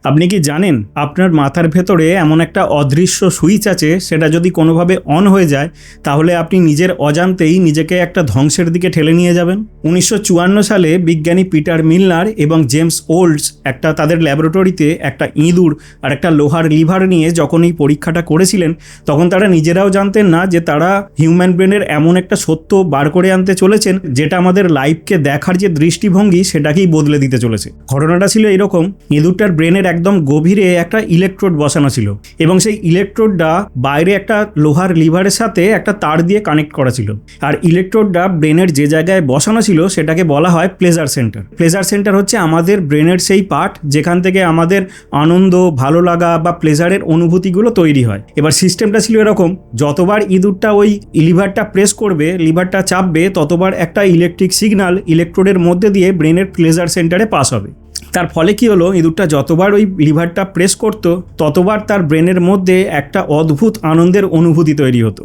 আপনি কি জানেন আপনার মাথার ভেতরে এমন একটা অদৃশ্য সুইচ আছে, সেটা যদি কোনোভাবে অন হয়ে যায় তাহলে আপনি নিজের অজান্তেই নিজেকে একটা ধ্বংসের দিকে ঠেলে নিয়ে যাবেন। 1954 সালে বিজ্ঞানী পিটার মিলনার এবং জেমস ওল্ডস তাদের ল্যাবরেটরিতে একটা ইঁদুর আর একটা লোহার লিভার নিয়ে যখন এই পরীক্ষাটা করেছিলেন, তখন তারা নিজেরাও জানতেন না যে তারা হিউম্যান ব্রেনের এমন একটা সত্য বার করে আনতে চলেছেন যেটা আমাদের লাইফকে দেখার যে দৃষ্টিভঙ্গি সেটাকেই বদলে দিতে চলেছে। ঘটনাটা ছিল এরকম, ইঁদুরটার ব্রেনের একদম গভীরে একটা ইলেকট্রোড বসানো ছিল এবং সেই ইলেকট্রোডটা বাইরে একটা লোহার লিভারের সাথে একটা তার দিয়ে কানেক্ট করা ছিল। আর ইলেকট্রোডটা ব্রেনের যে জায়গায় বসানো ছিল সেটাকে বলা হয় প্লেজার সেন্টার। প্লেজার সেন্টার হচ্ছে আমাদের ব্রেনের সেই পার্ট যেখান থেকে আমাদের আনন্দ, ভালো লাগা বা প্লেজারের অনুভূতিগুলো তৈরি হয়। এবার সিস্টেমটা ছিল এরকম, যতবার ইঁদুরটা ওই লিভারটা প্রেস করবে, লিভারটা চাপবে, ততবার একটা ইলেকট্রিক সিগন্যাল ইলেকট্রোডের মধ্যে দিয়ে ব্রেনের প্লেজার সেন্টারে পাস হবে। তার ফলে কি হলো, ইঁদুরটা যতবার ওই লিভারটা প্রেস করতো ততবার তার ব্রেনের মধ্যে একটা অদ্ভুত আনন্দের অনুভূতি তৈরি হতো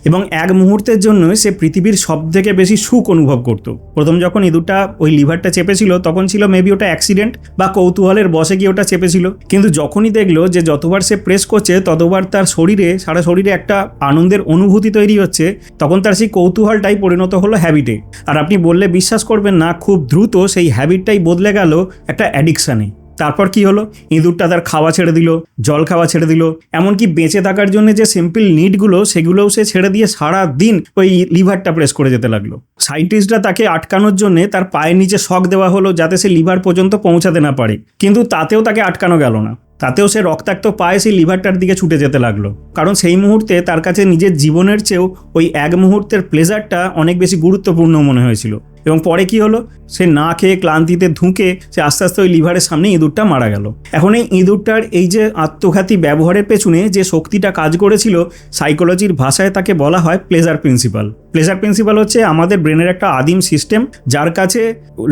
এবং এক মুহূর্তের জন্য সে পৃথিবীর সবথেকে বেশি সুখ অনুভব করত। প্রথম যখন ইঁদুরটা ওই লিভারটা চেপেছিল তখন ছিল মেবি ওটা অ্যাক্সিডেন্ট বা কৌতূহলের বশে গিয়ে ওটা চেপেছিল, কিন্তু যখনই দেখলো যে যতবার সে প্রেস করছে ততবার তার সারা শরীরে একটা আনন্দের অনুভূতি তৈরি হচ্ছে, তখন তার সেই কৌতূহলটাই পরিণত হলো হ্যাবিটে। আর আপনি বললে বিশ্বাস করবেন না, খুব দ্রুত সেই হ্যাবিটটাই বদলে গেল একটা অ্যাডিকশানে। তারপর কি হলো, ইঁদুরটা তার খাওয়া ছেড়ে দিল, জল খাওয়া ছেড়ে দিল, এমনকি বেঁচে থাকার জন্য যে সিম্পল নিডগুলো সেগুলোও সে ছেড়ে দিয়ে সারা দিন ওই লিভারটা প্রেস করে যেতে লাগলো। সায়েন্টিস্টরা তাকে আটকানোর জন্য তার পায়ের নিচে শক দেওয়া হলো যাতে সে লিভার পর্যন্ত পৌঁছাতে না পারে, কিন্তু তাতেও তাকে আটকানো গেল না। তাতেও সে রক্তাক্ত পায়ে সেই লিভারটার দিকে ছুটে যেতে লাগলো, কারণ সেই মুহূর্তে তার কাছে নিজের জীবনের চেয়েও ওই এক মুহূর্তের প্লেজারটা অনেক বেশি গুরুত্বপূর্ণ মনে হয়েছিল। এবং পরে কি হলো, সে না খেয়ে ক্লান্তিতে ধুঁকে সে আস্তে আস্তে ওই লিভারের সামনে ইঁদুরটা মারা গেল। এখন এই ইঁদুরটার এই যে আত্মঘাতী ব্যবহারের পেছনে যে শক্তিটা কাজ করেছিল, সাইকোলজির ভাষায় তাকে বলা হয় প্লেজার প্রিন্সিপাল। প্লেজার প্রিন্সিপাল হচ্ছে আমাদের ব্রেনের একটা আদিম সিস্টেম, যার কাছে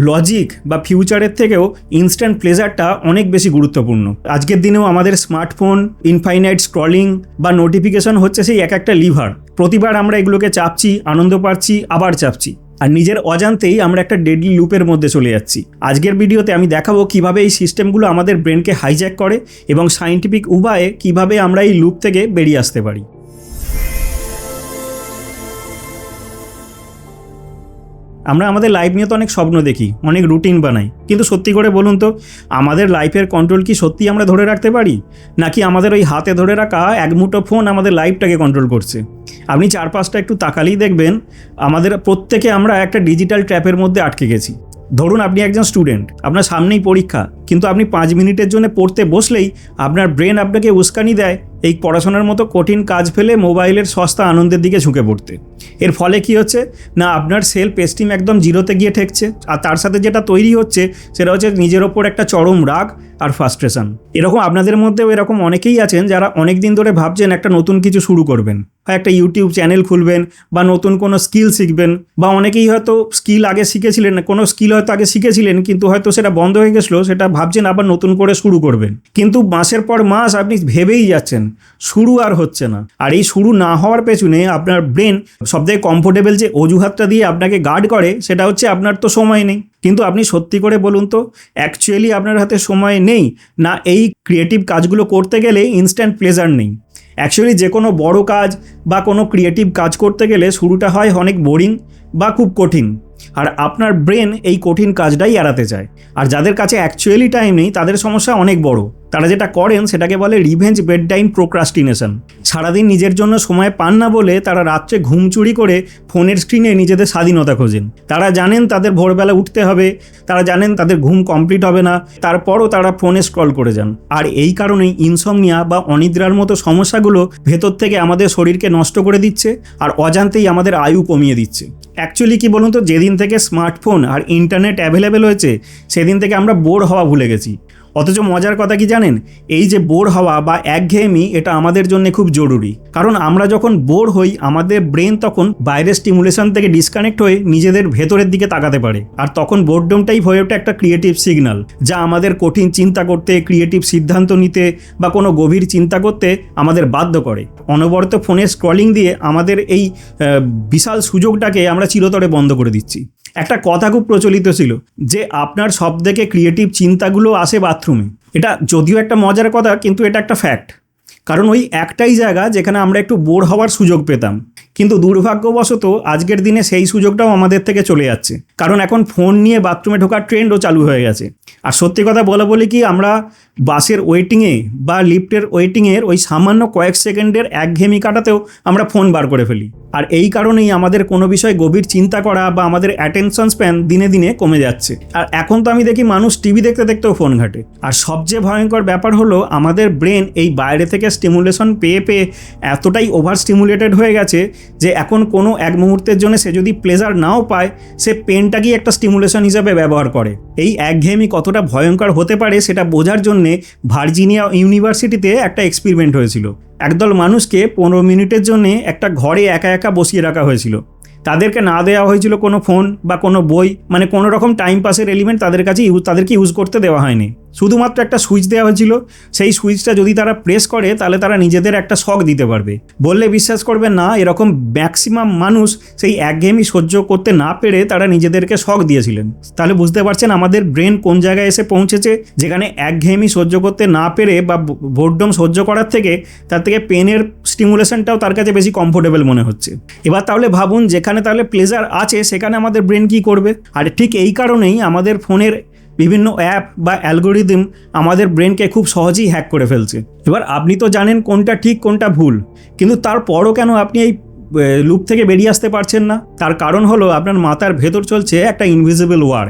লজিক বা ফিউচারের থেকেও ইনস্ট্যান্ট প্লেজারটা অনেক বেশি গুরুত্বপূর্ণ। আজকের দিনেও আমাদের স্মার্টফোন, ইনফাইনাইট স্ক্রলিং বা নোটিফিকেশন হচ্ছে সেই এক একটা লিভার। প্রতিবার আমরা এগুলোকে চাপছি, আনন্দ পাচ্ছি, আবার চাপছি, আর নিজের অজান্তেই আমরা একটা ডেডলি লুপের মধ্যে চলে যাচ্ছি। আজকের ভিডিওতে আমি দেখাবো কিভাবে এই সিস্টেমগুলো আমাদের ব্রেনকে হাইজ্যাক করে এবং সায়েন্টিফিক উপায়ে কিভাবে আমরা এই লুপ থেকে বেরিয়ে আসতে পারি। আমরা আমাদের লাইফ নিয়ে তো অনেক স্বপ্ন দেখি, অনেক রুটিন বানাই, কিন্তু সত্যি করে বলুন তো, আমাদের লাইফের কন্ট্রোল কি সত্যি আমরা ধরে রাখতে পারি, নাকি আমাদের ওই হাতে ধরে রাখা এক মুঠো ফোন আমাদের লাইফটাকে কন্ট্রোল করছে? আপনি চারপাশটা একটু তাকালেই দেখবেন আমাদের প্রত্যেকে আমরা একটা ডিজিটাল ট্র্যাপের মধ্যে আটকে গেছি। ধরুন আপনি একজন স্টুডেন্ট, আপনার সামনেই পরীক্ষা, কিন্তু আপনি 5 মিনিটের জন্য পড়তে বসলেই আপনার ব্রেন আপনাকে উস্কানি দেয় এই পড়াশোনার মতো কঠিন কাজ ফেলে মোবাইলের সস্তা আনন্দের দিকে ঝুঁকে পড়তে। এর ফলে কি হচ্ছে না, আপনার সেলফ এস্টিম একদম জিরোতে গিয়ে ঠেকছে, আর তার সাথে যেটা তৈরি হচ্ছে সেটা হচ্ছে নিজের ওপর একটা চরম রাগ আর ফ্রাস্ট্রেশন। এরকম আপনাদের মধ্যেও এরকম অনেকেই আছেন যারা অনেক দিন ধরে ভাবছেন একটা নতুন কিছু শুরু করবেন, হয় একটা ইউটিউব চ্যানেল খুলবেন বা নতুন কোনো স্কিল শিখবেন, বা অনেকেই হয়তো স্কিল আগে শিখেছিলেন, কোনো স্কিল হয়তো আগে শিখেছিলেন কিন্তু হয়তো সেটা বন্ধ হয়ে গেছিলো, সেটা ভাবছেন আবার নতুন করে শুরু করবেন, কিন্তু মাসের পর মাস আপনি ভেবেই যাচ্ছেন, শুরু আর হচ্ছে না। আর এই শুরু না হওয়ার পেছনে আপনার ব্রেন সবথেকে কমফোর্টেবল যে অজুহাতটা দিয়ে আপনাকে গার্ড করে সেটা হচ্ছে আপনার তো সময় নেই। কিন্তু আপনি সত্যি করে বলুন তো, অ্যাকচুয়ালি আপনার হাতে সময় নেই না এই ক্রিয়েটিভ কাজগুলো করতে গেলে ইনস্ট্যান্ট প্লেজার নেই? অ্যাকচুয়ালি যে কোনো বড় কাজ বা কোনো ক্রিয়েটিভ কাজ করতে গেলে শুরুটা হয় অনেক বোরিং বা খুব কঠিন, আর আপনার ব্রেন এই কঠিন কাজটাই এড়াতে চায়। আর যাদের কাছে অ্যাকচুয়ালি টাইম নেই তাদের সমস্যা অনেক বড়। তারা যেটা করেন সেটাকে বলে রিভেঞ্জ বেড টাইম প্রোক্রাস্টিনেশন। সারাদিন নিজের জন্য সময় পান না বলে তারা রাত্রে ঘুম চুরি করে ফোনের স্ক্রিনে নিজেদের স্বাধীনতা খোঁজেন। তারা জানেন তাদের ভোরবেলা উঠতে হবে, তারা জানেন তাদের ঘুম কমপ্লিট হবে না, তারপরও তারা ফোনে স্ক্রল করে যান। আর এই কারণেই ইনসমনিয়া বা অনিদ্রার মতো সমস্যাগুলো ভেতর থেকে আমাদের শরীরকে নষ্ট করে দিচ্ছে আর অজান্তেই আমাদের আয়ু কমিয়ে দিচ্ছে। অ্যাকচুয়ালি কি বলুন তো, যেদিন থেকে স্মার্টফোন আর ইন্টারনেট অ্যাভেলেবেল হয়েছে সেদিন থেকে আমরা বোর হওয়া ভুলে গেছি। অথচ মজার কথা কি জানেন, এই যে বোর হওয়া বা একঘেয়েমি, এটা আমাদের জন্য খুব জরুরি। কারণ আমরা যখন বোর হই আমাদের ব্রেন তখন বাইরের স্টিমুলেশন থেকে ডিসকানেক্ট হয়ে নিজেদের ভেতরের দিকে তাকাতে পারে, আর তখন বোরডমটাই হয়ে ওঠে একটা ক্রিয়েটিভ সিগন্যাল, যা আমাদের কঠিন চিন্তা করতে, ক্রিয়েটিভ সিদ্ধান্ত নিতে বা কোনো গভীর চিন্তা করতে আমাদের বাধ্য করে। অনবরত ফোনের স্ক্রলিং দিয়ে আমাদের এই বিশাল সুযোগটাকে আমরা চিরতরে বন্ধ করে দিচ্ছি। একটা কথা খুব প্রচলিত ছিল যে আপনার সবথেকে ক্রিয়েটিভ চিন্তাগুলো আসে বাথরুমে, এটা যদিও একটা মজার কথা, কিন্তু এটা একটা ফ্যাক্ট। কারণ ওই একটাই জায়গা যেখানে আমরা একটু বোর হওয়ার সুযোগ পেতাম, কিন্তু দুর্ভাগ্যবশত আজকের দিনে সেই সুযোগটাও আমাদের থেকে চলে যাচ্ছে। কারণ এখন ফোন নিয়ে বাথরুমে ঢোকার ট্রেন্ডও চালু হয়ে গেছে। আর সত্যি কথা বলে কি, আমরা বাসের ওয়েটিংয়ে বা লিফটের ওয়েটিংয়ের ওই সামান্য কয়েক সেকেন্ডের একঘেয়েমি কাটাতেও আমরা ফোন বার করে ফেলি। আর এই কারণেই আমাদের কোনো বিষয় গভীর চিন্তা করা বা আমাদের অ্যাটেনশন স্প্যান দিনে দিনে কমে যাচ্ছে। আর এখন তো আমি দেখি মানুষ টিভি দেখতে দেখতেও ফোন ঘাটে। আর সবচেয়ে ভয়ঙ্কর ব্যাপার হলো, আমাদের ব্রেন এই বাইরে থেকে স্টিমুলেশন পেয়ে পেয়ে এতটাই ওভার স্টিমুলেটেড হয়ে গেছে যে এখন কোনো এক মুহূর্তের জন্য সে যদি প্লেজার নাও পায়, সে পেনটাকেই একটা স্টিমুলেশন হিসাবে ব্যবহার করে। এই একঘেয়েমি কতটা ভয়ঙ্কর হতে পারে সেটা বোঝার জন্যে ভার্জিনিয়া ইউনিভার্সিটিতে একটা এক্সপেরিমেন্ট হয়েছিল। একদল মানুষকে 15 মিনিটের জন্য একটা ঘরে একা একা বসিয়ে রাখা হয়েছিল। তাদেরকে না দেওয়া হয়েছিল কোনো ফোন বা কোনো বই, মানে কোনো রকম টাইম পাসের এলিমেন্ট তাদেরকে ইউজ করতে দেওয়া হয়নি। শুধুমাত্র একটা সুইচ দেওয়া হয়েছিল। সেই সুইচটা যদি তারা প্রেস করে তাহলে তারা নিজেদের একটা শক দিতে পারবে। বললে বিশ্বাস করবে না, এরকম ম্যাক্সিমাম মানুষ সেই একঘেয়েমি সহ্য করতে না পেরে তারা নিজেদেরকে শক দিয়েছিলেন। তাহলে বুঝতে পারছেন আমাদের ব্রেন কোন জায়গায় এসে পৌঁছেছে, যেখানে একঘেয়েমি সহ্য করতে না পেরে বা বোরডম সহ্য করার থেকে তার থেকে পেনের স্টিমুলেশনটাও তার কাছে বেশি কমফোর্টেবল মনে হচ্ছে। এবার তাহলে ভাবুন, যেখানে তাহলে প্লেজার আছে সেখানে আমাদের ব্রেন কী করবে? আর ঠিক এই কারণেই আমাদের ফোনের বিভিন্ন অ্যাপ বা অ্যালগোরিদম আমাদের ব্রেনকে খুব সহজেই হ্যাক করে ফেলছে। এবার আপনি তো জানেন কোনটা ঠিক কোনটা ভুল, কিন্তু তারপরও কেন আপনি এই লুপ থেকে বেরিয়ে আসতে পারছেন না? তার কারণ হলো আপনার মাথার ভেতর চলছে একটা ইনভিজিবল ওয়ার,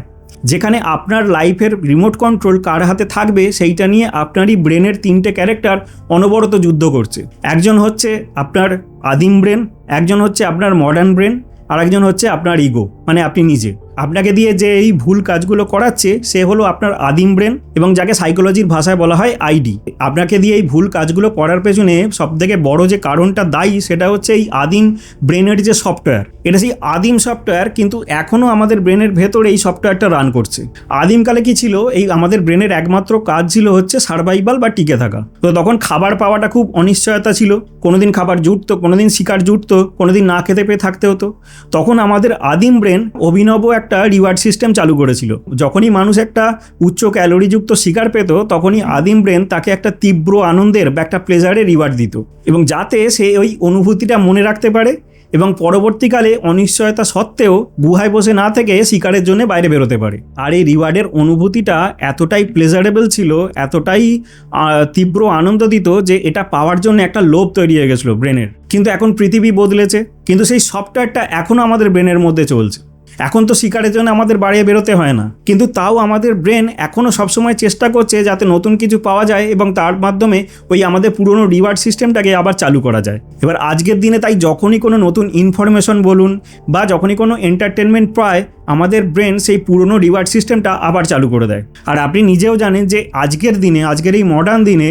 যেখানে আপনার লাইফের রিমোট কন্ট্রোল কার হাতে থাকবে সেইটা নিয়ে আপনারই ব্রেনের 3টে ক্যারেক্টার অনবরত যুদ্ধ করছে। একজন হচ্ছে আপনার আদিম ব্রেন, একজন হচ্ছে আপনার মডার্ন ব্রেন, আর একজন হচ্ছে আপনার ইগো, মানে আপনি নিজে। আপনাকে দিয়ে যে এই ভুল কাজগুলো করাচ্ছে সে হলো আপনার আদিম ব্রেন, এবং যাকে সাইকোলজির ভাষায় বলা হয় আইডি। আপনাকে দিয়ে এই ভুল কাজগুলো করার পেছনে সবথেকে বড় যে কারণটা দায়ী সেটা হচ্ছে এই আদিম ব্রেনের যে সফটওয়্যার। এটা সেই আদিম সফটওয়্যার, কিন্তু এখনও আমাদের ব্রেনের ভেতরে এই সফটওয়্যারটা রান করছে। আদিমকালে কি ছিল, এই আমাদের ব্রেনের একমাত্র কাজ ছিল হচ্ছে সার্ভাইভাল বা টিকে থাকা। তো তখন খাবার পাওয়াটা খুব অনিশ্চয়তা ছিল, কোনোদিন খাবার জুটতো, কোনোদিন শিকার জুটতো, কোনোদিন না খেতে পেয়ে থাকতে হতো। তখন আমাদের আদিম ব্রেন অভিনব একটা রিওয়ার্ড সিস্টেম চালু করেছিল। যখনই মানুষ একটা উচ্চ ক্যালোরিযুক্ত শিকার পেত, তখনই আদিম ব্রেন তাকে একটা তীব্র আনন্দের বা একটা প্লেজারের রিওয়ার্ড দিত, এবং যাতে সে ওই অনুভূতিটা মনে রাখতে পারে এবং পরবর্তীকালে অনিশ্চয়তা সত্ত্বেও গুহায় বসে না থেকে শিকারের জন্য বাইরে বেরোতে পারে। আর এই রিওয়ার্ডের অনুভূতিটা এতটাই প্লেজারেবল ছিল, এতটাই তীব্র আনন্দ দিত যে এটা পাওয়ার জন্য একটা লোভ তৈরি হয়ে গেছিলো ব্রেনের। কিন্তু এখন পৃথিবী বদলেছে, কিন্তু সেই সফটওয়্যারটা এখনও আমাদের ব্রেনের মধ্যে চলছে। এখন তো শিকারের জন্য আমাদের বাইরে বেরোতে হয় না, কিন্তু তাও আমাদের ব্রেন এখনও সবসময় চেষ্টা করছে যাতে নতুন কিছু পাওয়া যায় এবং তার মাধ্যমে ওই আমাদের পুরনো রিওয়ার্ড সিস্টেমটাকে আবার চালু করা যায়। এবার আজকের দিনে তাই যখনই কোনো নতুন ইনফরমেশন বলুন বা যখনই কোনো এন্টারটেনমেন্ট পায়, আমাদের ব্রেন সেই পুরনো রিওয়ার্ড সিস্টেমটা আবার চালু করে দেয়। আর আপনি নিজেও জানেন যে আজকের এই মডার্ন দিনে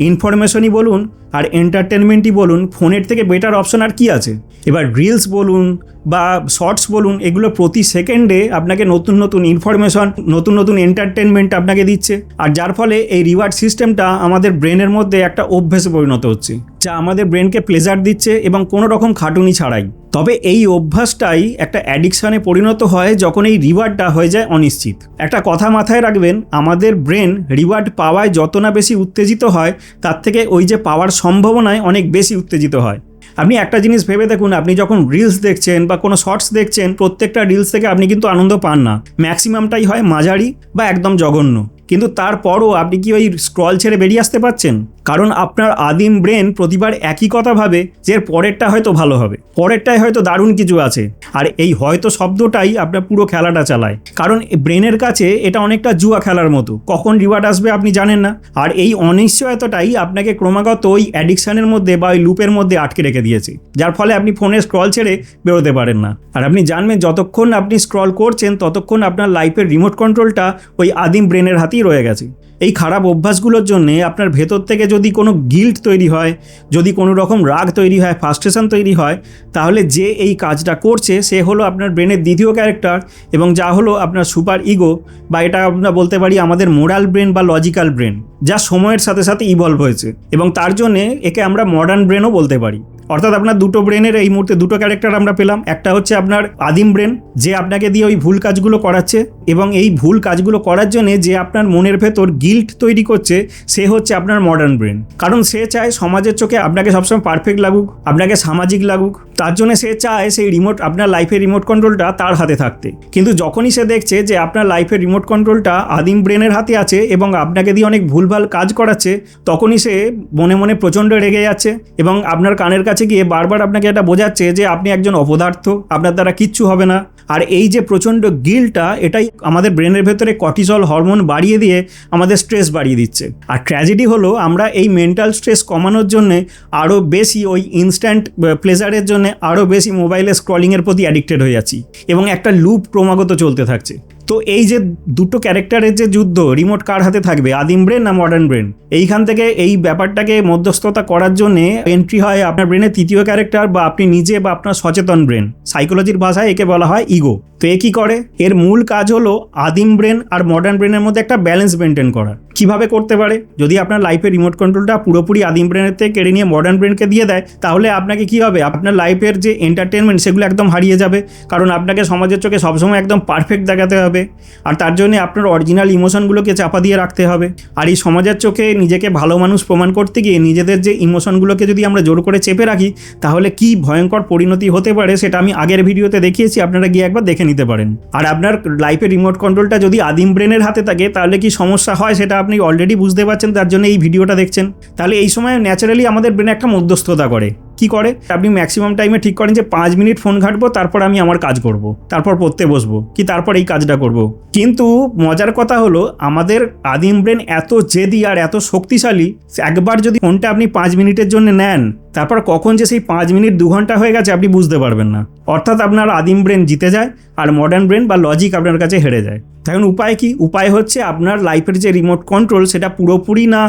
ইনফরমেশনই বলুন আর এন্টারটেনমেন্টই বলুন, ফোনের থেকে বেটার অপশন আর কি আছে? এবার রিলস বলুন বা শর্টস বলুন, এগুলো প্রতি সেকেন্ডে আপনাকে নতুন নতুন ইনফরমেশন, নতুন নতুন এন্টারটেনমেন্ট আপনাকে দিচ্ছে। আর যার ফলে এই রিওয়ার্ড সিস্টেমটা আমাদের ব্রেনের মধ্যে একটা অভ্যেসে পরিণত হচ্ছে, যা আমাদের ব্রেনকে প্লেজার দিচ্ছে এবং কোনো রকম খাটুনি ছাড়াই। তবে এই অভ্যাসটাই একটা অ্যাডিকশানে পরিণত হয় যখন এই রিওয়ার্ডটা হয়ে যায় অনিশ্চিত। একটা কথা মাথায় রাখবেন, আমাদের ব্রেন রিওয়ার্ড পাওয়ায় যত না বেশি উত্তেজিত হয়, তার থেকে ওই যে পাওয়ার সম্ভাবনায় অনেক বেশি উত্তেজিত হয়। আপনি একটা জিনিস ভেবে দেখুন, আপনি যখন রিলস দেখছেন বা কোনো শর্টস দেখছেন, প্রত্যেকটা রিলস থেকে আপনি কিন্তু আনন্দ পান না। ম্যাক্সিমামটাই হয় মাঝারি বা একদম জঘন্য। কিন্তু তারপরও আপনি কি ওই স্ক্রল ছেড়ে বেরিয়ে আসতে পারছেন? কারণ আপনার আদিম ব্রেন প্রতিবার একই কথা ভাবে যে পরেরটা হয়তো ভালো হবে, পরেরটাই হয়তো দারুণ কিছু আছে। আর এই হয়তো শব্দটাই আপনার পুরো খেলাটা চালায়, কারণ ব্রেনের কাছে এটা অনেকটা জুয়া খেলার মতো। কখন রিওয়ার্ড আসবে আপনি জানেন না, আর এই অনিশ্চয়তাটাই আপনাকে ক্রমাগত ওই অ্যাডিকশানের মধ্যে বা ওই লুপের মধ্যে আটকে রেখে দিয়েছে, যার ফলে আপনি ফোনের স্ক্রল ছেড়ে বেরোতে পারেন না। আর আপনি জানবেন যতক্ষণ আপনি স্ক্রল করছেন ততক্ষণ আপনার লাইফের রিমোট কন্ট্রোলটা ওই আদিম ব্রেনের হাতেই রয়ে গেছে। এই খারাপ অভ্যাসগুলোর জন্যে আপনার ভেতর থেকে যদি কোনো গিল্ট তৈরি হয়, যদি কোনো রকম রাগ তৈরি হয়, ফ্রাস্ট্রেশন তৈরি হয়, তাহলে যে এই কাজটা করছে সে হলো আপনার ব্রেনের দ্বিতীয় ক্যারেক্টার, এবং যা হলো আপনার সুপার ইগো, বা এটা আমরা বলতে পারি আমাদের মোরাল ব্রেন বা লজিক্যাল ব্রেন, যা সময়ের সাথে সাথে ইভলভ হয়েছে, এবং তার জন্যে একে আমরা মডার্ন ব্রেনও বলতে পারি। অর্থাৎ আপনার দুটো ব্রেনের এই মুহূর্তে দুটো ক্যারেক্টার আমরা পেলাম। একটা হচ্ছে আপনার আদিম ব্রেন, যে আপনাকে দিয়ে ওই ভুল কাজগুলো করাচ্ছে, এবং এই ভুল কাজগুলো করার জন্য যে আপনার মনের ভেতর গিল্ট তৈরি করছে, সে হচ্ছে আপনার মডার্ন ব্রেন। কারণ সে চায় সমাজের চোখে আপনাকে সবসময় পারফেক্ট লাগুক, আপনাকে সামাজিক লাগুক, তার জন্য সে চায় সেই রিমোট, আপনার লাইফের রিমোট কন্ট্রোলটা তার হাতে থাকতে। কিন্তু যখনই সে দেখছে যে আপনার লাইফের রিমোট কন্ট্রোলটা আদিম ব্রেনের হাতে আছে এবং আপনাকে দিয়ে অনেক ভুলভাল কাজ করাচ্ছে, তখনই সে মনে মনে প্রচণ্ড রেগে যাচ্ছে এবং আপনার কানের কাছে গিয়ে বারবার আপনাকে এটা বোঝাচ্ছে যে আপনি একজন অপদার্থ, আপনার দ্বারা কিচ্ছু হবে না। আর এই যে প্রচণ্ড গিল্টটা, এটাই আমাদের ব্রেনের ভেতরে কর্টিসল হরমোন বাড়িয়ে দিয়ে আমাদের স্ট্রেস বাড়িয়ে দিচ্ছে। আর ট্র্যাজেডি হলো আমরা এই মেন্টাল স্ট্রেস কমানোর জন্যে আরও বেশি ওই ইনস্ট্যান্ট প্লেজারের জন্য আরও বেশি মোবাইলে স্ক্রলিংয়ের প্রতি অ্যাডিক্টেড হয়ে যাচ্ছি এবং একটা লুপ ক্রমাগত চলতে থাকছে। তো এই যে দুটো ক্যারেক্টারের যে যুদ্ধ, রিমোট কার হাতে থাকবে, আদিম ব্রেন না মডার্ন ব্রেন, এইখান থেকে এই ব্যাপারটাকে মধ্যস্থতা করার জন্য এন্ট্রি হয় আপনার ব্রেনের তৃতীয় ক্যারেক্টার বা আপনি নিজে বা আপনার সচেতন ব্রেন। সাইকোলজির ভাষায় একে বলা হয় ইগো। তো এ কী করে? এর মূল কাজ হলো আদিম ব্রেন আর মডার্ন ব্রেনের মধ্যে একটা ব্যালেন্স মেনটেন করা। কিভাবে করতে পারে? যদি আপনার লাইফের রিমোট কন্ট্রোলটা পুরোপুরি আদিম ব্রেনের থেকে কেড়ে নিয়ে মডার্ন ব্রেনকে দিয়ে দেয়, তাহলে আপনাকে কী হবে? আপনার লাইফের যে এন্টারটেনমেন্ট সেগুলো একদম হারিয়ে যাবে, কারণ আপনাকে সমাজের চোখে সবসময় একদম পারফেক্ট দেখাতে হবে, আর তার জন্য আপনার অরিজিনাল ইমোশনগুলোকে চাপা দিয়ে রাখতে হবে। আর এই সমাজের চোখে নিজেকে ভালো মানুষ প্রমাণ করতে গিয়ে নিজেদের যে ইমোশনগুলোকে যদি আমরা জোর করে চেপে রাখি, তাহলে কি ভয়ঙ্কর পরিণতি হতে পারে সেটা আমি আগের ভিডিওতে দেখিয়েছি, আপনারা গিয়ে একবার দেখে নিতে পারেন। আর আপনার লাইফের রিমোট কন্ট্রোলটা যদি আদিম ব্রেনের হাতে থাকে, তাহলে কি সমস্যা হয় সেটা আপনি অলরেডি বুঝতে পারছেন, তার জন্য এই ভিডিওটা দেখছেন। তাহলে এই সময় ন্যাচারালি আমাদের ব্রেন একটা মধ্যস্থতা করে। কি করে? আপনি ম্যাক্সিমাম টাইমে ঠিক করেন যে 5 মিনিট ফোন ঘাঁটবো, তারপর আমি আমার কাজ করব, তারপর পড়তে বসবো, কি তারপর এই কাজটা করব। কিন্তু মজার কথা হলো আমাদের আদিম ব্রেন এত জেদি আর এত শক্তিশালী, একবার যদি ফোনটা আপনি 5 মিনিটের জন্য নেন, তারপর কখন যে সেই 5 মিনিট 2 ঘন্টা হয়ে গেছে আপনি বুঝতে পারবেন না। অর্থাৎ আপনার আদিম ব্রেন জিতে যায় আর মডার্ন ব্রেন বা লজিক আপনার কাছে হেরে যায়। এখন উপায় কি? উপায় হচ্ছে আপনার লাইফের যে রিমোট কন্ট্রোল সেটা পুরোপুরি না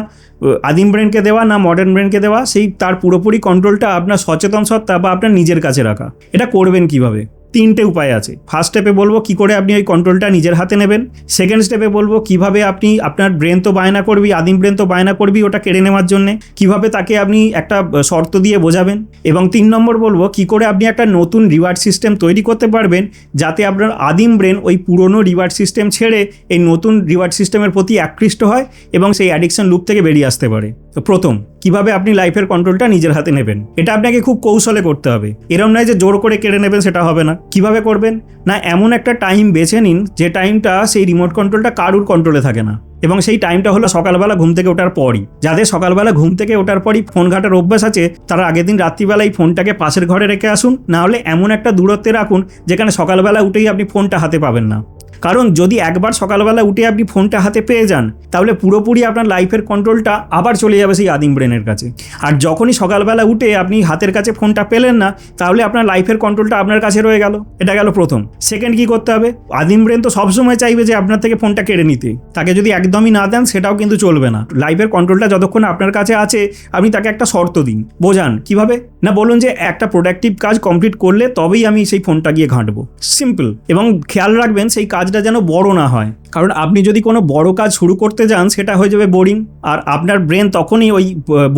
আদিম ব্রেনকে দেওয়া না মডার্ন ব্রেনকে দেওয়া, সেই তার পুরোপুরি কন্ট্রোলটা আপনার সচেতন সত্তা বা আপনার নিজের কাছে রাখা। এটা করবেন কিভাবে? 3টে উপায় আছে। ফার্স্ট স্টেপে বলবো কী করে আপনি ওই কন্ট্রোলটা নিজের হাতে নেবেন। সেকেন্ড স্টেপে বলবো কিভাবে আপনি, আপনার ব্রেন তো বায়না করবি, আদিম ব্রেন তো বায়না করবি ওটা কেড়ে নেওয়ার জন্যে, কিভাবে তাকে আপনি একটা শর্ত দিয়ে বোঝাবেন। এবং 3 নম্বর বলবো কী করে আপনি একটা নতুন রিওয়ার্ড সিস্টেম তৈরি করতে পারবেন, যাতে আপনার আদিম ব্রেন ওই পুরনো রিওয়ার্ড সিস্টেম ছেড়ে এই নতুন রিওয়ার্ড সিস্টেমের প্রতি আকৃষ্ট হয় এবং সেই অ্যাডিকশন লুপ থেকে বেরিয়ে আসতে পারে। তো প্রথম, কিভাবে আপনি লাইফের কন্ট্রোলটা নিজের হাতে নেবেন, এটা আপনাকে খুব কৌশলে করতে হবে। এরম নয় যে জোর করে কেড়ে নেবেন, সেটা হবে না। কিভাবে করবেন? না, এমন একটা টাইম বেছে নিন যে টাইমটা সেই রিমোট কন্ট্রোলটা কারুর কন্ট্রোলে থাকে না, এবং সেই টাইমটা হলো সকালবেলা ঘুম থেকে ওঠার পরই। যাদের সকালবেলা ঘুম থেকে ওঠার পরই ফোন ঘাটার অভ্যাস আছে, তারা আগের দিন রাত্রিবেলায় ফোনটাকে পাশের ঘরে রেখে আসুন, না হলে এমন একটা দূরত্বে রাখুন যেখানে সকালবেলা উঠেই আপনি ফোনটা হাতে পাবেন না। কারণ যদি একবার সকালবেলা উঠে আপনি ফোনটা হাতে পেয়ে যান, তাহলে পুরোপুরি আপনার লাইফের কন্ট্রোলটা আবার চলে যাবে সেই আদিম ব্রেনের কাছে। আর যখনই সকালবেলা উঠে আপনি হাতের কাছে ফোনটা পেলেন না, তাহলে আপনার লাইফের কন্ট্রোলটা আপনার কাছে রয়ে গেল। এটা গেল প্রথম। সেকেন্ড, কি করতে হবে? আদিম ব্রেন তো সবসময় চাইবে যে আপনার থেকে ফোনটা কেড়ে নিতে, তাকে যদি একদমই না দেন সেটাও কিন্তু চলবে না। লাইফের কন্ট্রোলটা যতক্ষণ আপনার কাছে আছে, আপনি তাকে একটা শর্ত দিন। বোঝান কিভাবে? না, বলুন যে একটা প্রোডাক্টিভ কাজ কমপ্লিট করলে তবেই আমি সেই ফোনটা গিয়ে ঘাঁটবো। সিম্পল। এবং খেয়াল রাখবেন সেই কাজটা যেন বড় না হয়, কারণ আপনি যদি কোনো বড় কাজ শুরু করতে যান সেটা হয়ে যাবে বোরিং, আর আপনার ব্রেন তখনই ওই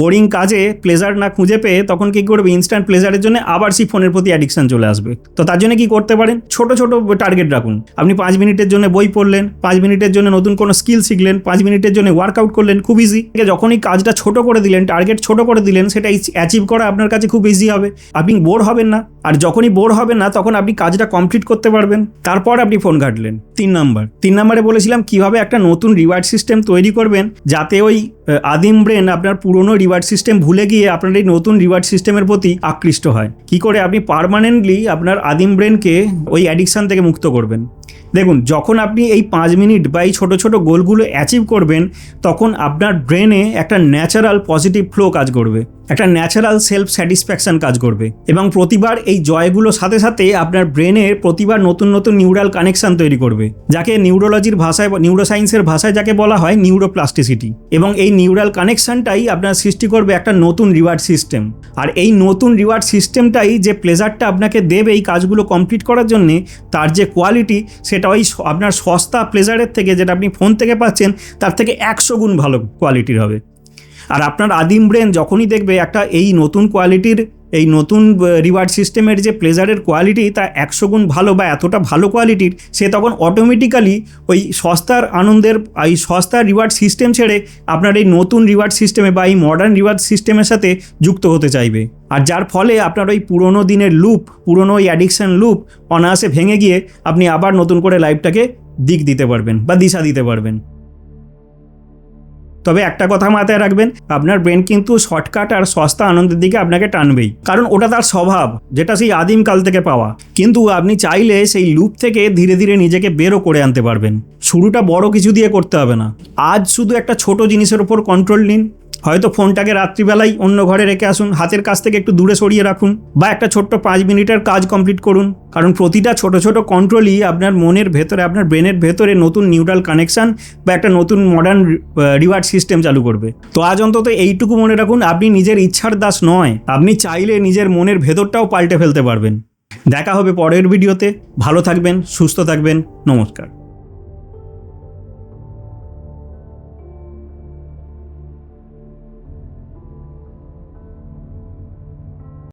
বোরিং কাজে প্লেজার না খুঁজে পেয়ে তখন কী করবে? ইনস্ট্যান্ট প্লেজারের জন্য আবার সেই ফোনের প্রতি অ্যাডিকশন চলে আসবে। তো তার জন্য কি করতে পারেন? ছোট ছোট টার্গেট রাখুন। আপনি 5 মিনিটের জন্য বই পড়লেন, 5 মিনিটের জন্য নতুন কোনো স্কিল শিখলেন, 5 মিনিটের জন্য ওয়ার্কআউট করলেন, খুব ইজি। যখনই কাজটা ছোট করে দিলেন, টার্গেট ছোট করে দিলেন, সেটা অ্যাচিভ করা আপনার কাছে খুব ইজি হবে, আপনি বোর হবেন না। আর যখনই বোর হবেন না তখন আপনি কাজটা কমপ্লিট করতে পারবেন। তারপর আপনি ফোন ঘাঁটলেন। 3 নম্বরে বলেছিলাম কিভাবে একটা নতুন রিওয়ার্ড সিস্টেম তৈরি করবেন, যাতে ওই আদিম ব্রেন আপনার পুরনো রিওয়ার্ড সিস্টেম ভুলে গিয়ে আপনার এই নতুন রিওয়ার্ড সিস্টেমের প্রতি আকৃষ্ট হয়। কি করে আপনি পার্মানেন্টলি আপনার আদিম ব্রেনকে ওই অ্যাডিকশান থেকে মুক্ত করবেন? দেখুন, যখন আপনি এই 5 মিনিট বা এই ছোটো ছোটো গোলগুলো অ্যাচিভ করবেন, তখন আপনার ব্রেনে একটা ন্যাচারাল পজিটিভ ফ্লো কাজ করবে, একটা ন্যাচারাল সেলফ স্যাটিসফ্যাকশান কাজ করবে, এবং প্রতিবার এই জয়গুলোর সাথে সাথে আপনার ব্রেনের প্রতিবার নতুন নতুন নিউরাল কানেকশান তৈরি করবে, যাকে নিউরোলজির ভাষায়, নিউরোসায়েন্সের ভাষায় যাকে বলা হয় নিউরোপ্লাস্টিসিটি। এবং এই নিউরাল কানেকশানটাই আপনার সৃষ্টি করবে একটা নতুন রিওয়ার্ড সিস্টেম। আর এই নতুন রিওয়ার্ড সিস্টেমটাই যে প্লেজারটা আপনাকে দেবে এই কাজগুলো কমপ্লিট করার জন্যে, তার যে কোয়ালিটি সেটা ওই আপনার সস্তা প্লেজারের থেকে, যেটা আপনি ফোন থেকে পাচ্ছেন, তার থেকে 100 গুণ ভালো কোয়ালিটির হবে। আর আপনার আদিম ব্রেন যখনই দেখবে একটা এই নতুন কোয়ালিটির এই নতুন রিওয়ার্ড সিস্টেমের যে প্লেজারের কোয়ালিটি তা 100 গুণ ভালো বা এতটা ভালো কোয়ালিটির, সে তখন অটোমেটিক্যালি ওই সস্তার আনন্দের এই সস্তার রিওয়ার্ড সিস্টেম ছেড়ে আপনার এই নতুন রিওয়ার্ড সিস্টেমে বা এই মডার্ন রিওয়ার্ড সিস্টেমের সাথে যুক্ত হতে চাইবে। আর যার ফলে আপনার ওই পুরোনো দিনের লুপ, পুরোনো ওই অ্যাডিকশান লুপ অনায়াসে ভেঙে গিয়ে আপনি আবার নতুন করে লাইফটাকে দিক দিতে পারবেন বা দিশা দিতে পারবেন। তবে একটা কথা মাথায় রাখবেন, আপনার ব্রেন কিন্তু শর্টকাট আর সস্তা আনন্দের দিকে আপনাকে টানবেই, কারণ ওটা তার স্বভাব, যেটা সেই আদিমকাল থেকে পাওয়া। কিন্তু আপনি চাইলে সেই লুপ থেকে ধীরে ধীরে নিজেকে বেরও করে আনতে পারবেন। শুরুটা বড় কিছু দিয়ে করতে হবে না। আজ শুধু একটা ছোট জিনিসের উপর কন্ট্রোল নিন। হয়তো ফোনটাকে রাত্রিবেলায় অন্য ঘরে রেখে আসুন, হাতের কাছ থেকে একটু দূরে সরিয়ে রাখুন, বা একটা ছোট্ট 5 মিনিটের কাজ কমপ্লিট করুন। কারণ প্রতিটা ছোট ছোট কন্ট্রোলই আপনার মনের ভেতরে, আপনার ব্রেনের ভেতরে নতুন নিউরাল কানেকশান বা একটা নতুন মডার্ন রিওয়ার্ড সিস্টেম চালু করবে। তো আজ অন্তত এইটুকু মনে রাখুন, আপনি নিজের ইচ্ছার দাস নয়, আপনি চাইলে নিজের মনের ভেতরটাও পাল্টে ফেলতে পারবেন। দেখা হবে পরের ভিডিওতে। ভালো থাকবেন, সুস্থ থাকবেন, নমস্কার।